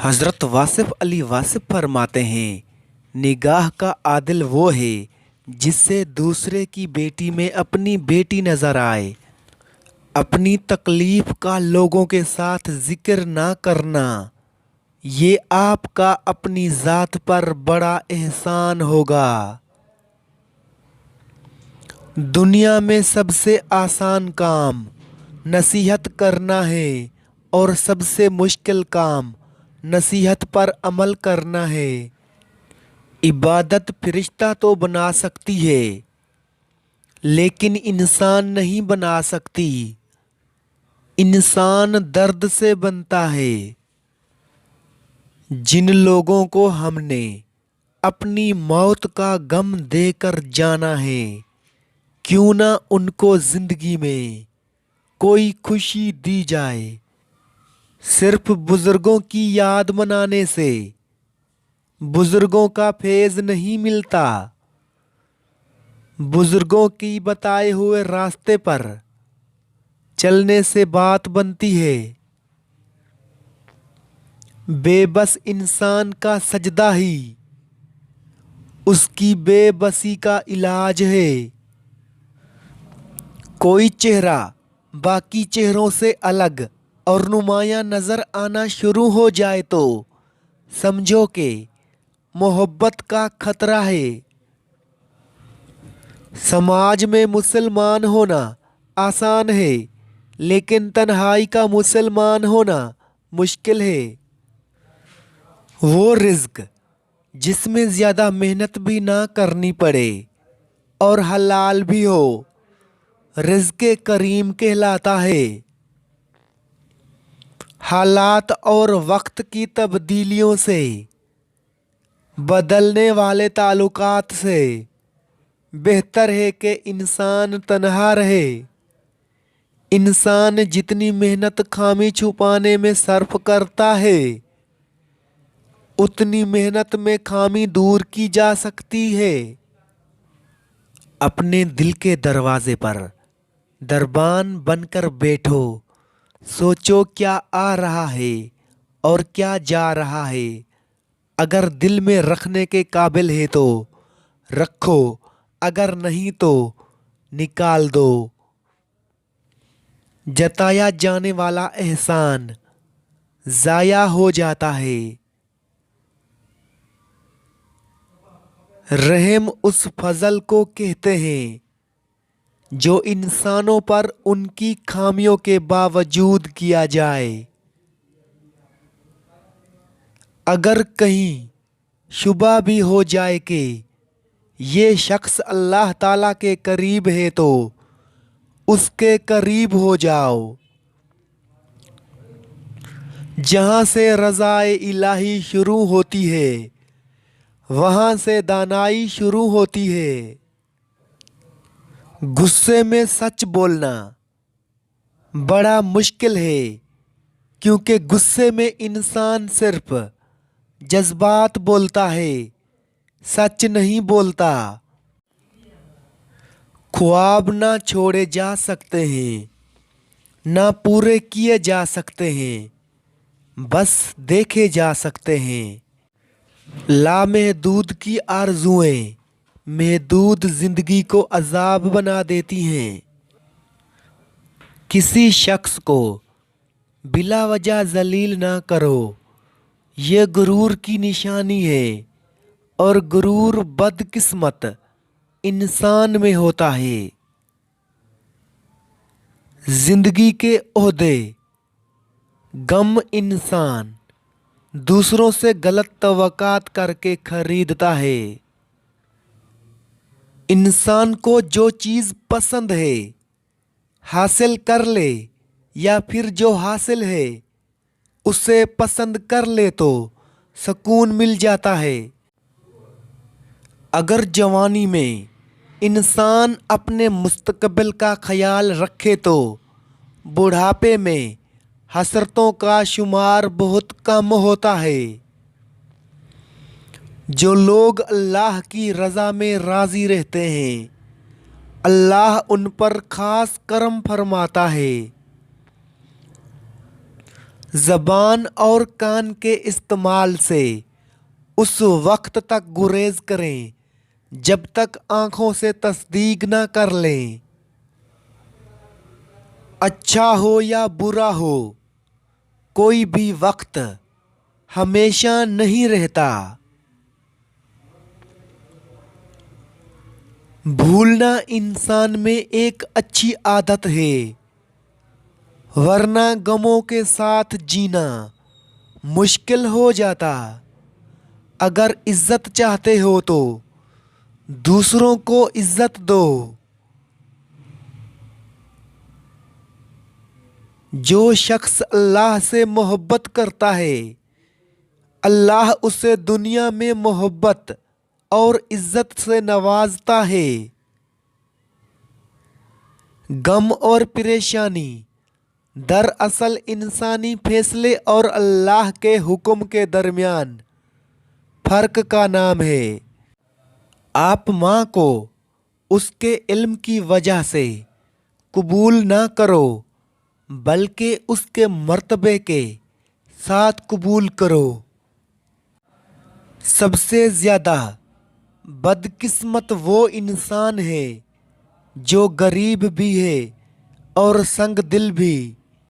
हज़रत वासिफ़ अली वासिफ़ फरमाते हैं, निगाह का आदिल वो है जिससे दूसरे की बेटी में अपनी बेटी नज़र आए। अपनी तकलीफ़ का लोगों के साथ ज़िक्र ना करना, ये आपका अपनी ज़ात पर बड़ा एहसान होगा। दुनिया में सबसे आसान काम नसीहत करना है और सबसे मुश्किल काम नसीहत पर अमल करना है। इबादत फरिश्ता तो बना सकती है, लेकिन इंसान नहीं बना सकती। इंसान दर्द से बनता है। जिन लोगों को हमने अपनी मौत का गम देकर जाना है, क्यों ना उनको जिंदगी में कोई खुशी दी जाए। सिर्फ बुजुर्गों की याद मनाने से बुजुर्गों का फैज़ नहीं मिलता। बुजुर्गों की बताए हुए रास्ते पर चलने से बात बनती है। बेबस इंसान का सजदा ही उसकी बेबसी का इलाज है। कोई चेहरा बाकी चेहरों से अलग और नुमायां नज़र आना शुरू हो जाए तो समझो कि मोहब्बत का खतरा है। समाज में मुसलमान होना आसान है, लेकिन तन्हाई का मुसलमान होना मुश्किल है। वो रिज़्क जिसमें ज़्यादा मेहनत भी ना करनी पड़े और हलाल भी हो, रिज़्क़े करीम कहलाता है। हालात और वक्त की तब्दीलियों से, बदलने वाले ताल्लुकात से बेहतर है कि इंसान तन्हा रहे। इंसान जितनी मेहनत खामी छुपाने में सर्फ करता है, उतनी मेहनत में खामी दूर की जा सकती है। अपने दिल के दरवाजे पर दरबान बनकर बैठो। सोचो क्या आ रहा है और क्या जा रहा है। अगर दिल में रखने के काबिल है तो रखो, अगर नहीं तो निकाल दो। जताया जाने वाला एहसान ज़ाया हो जाता है। रहम उस फजल को कहते हैं जो इंसानों पर उनकी खामियों के बावजूद किया जाए। अगर कहीं शुबा भी हो जाए कि ये शख्स अल्लाह ताला के करीब है तो उसके करीब हो जाओ। जहाँ से रज़ाए इलाही शुरू होती है, वहाँ से दानाई शुरू होती है। गुस्से में सच बोलना बड़ा मुश्किल है, क्योंकि गुस्से में इंसान सिर्फ जज्बात बोलता है, सच नहीं बोलता। ख्वाब ना छोड़े जा सकते हैं, ना पूरे किए जा सकते हैं, बस देखे जा सकते हैं। लामहदूद की आरज़ुएं महदूद ज़िंदगी को अज़ाब बना देती हैं। किसी शख्स को बिला वजह जलील ना करो, ये गुरूर की निशानी है, और गुरूर बदकिस्मत इंसान में होता है। जिंदगी के ओहदे गम इंसान दूसरों से गलत तवक्कात करके खरीदता है। इंसान को जो चीज़ पसंद है हासिल कर ले, या फिर जो हासिल है उसे पसंद कर ले तो सुकून मिल जाता है। अगर जवानी में इंसान अपने मुस्तकबिल का ख्याल रखे तो बुढ़ापे में हसरतों का शुमार बहुत कम होता है। जो लोग अल्लाह की रज़ा में राज़ी रहते हैं, अल्लाह उन पर ख़ास करम फरमाता है। زبان اور کان کے استعمال سے اس وقت تک گریز کریں جب تک آنکھوں سے تصدیق نہ کر لیں۔ اچھا ہو یا برا ہو، کوئی بھی وقت ہمیشہ نہیں رہتا۔ بھولنا انسان میں ایک اچھی عادت ہے، ورنہ غموں کے ساتھ جینا مشکل ہو جاتا۔ اگر عزت چاہتے ہو تو دوسروں کو عزت دو۔ جو شخص اللہ سے محبت کرتا ہے، اللہ اسے دنیا میں محبت اور عزت سے نوازتا ہے۔ غم اور پریشانی دراصل انسانی فیصلے اور اللہ کے حکم کے درمیان فرق کا نام ہے۔ آپ ماں کو اس کے علم کی وجہ سے قبول نہ کرو، بلکہ اس کے مرتبے کے ساتھ قبول کرو۔ سب سے زیادہ بدقسمت وہ انسان ہے جو غریب بھی ہے اور سنگ دل بھی۔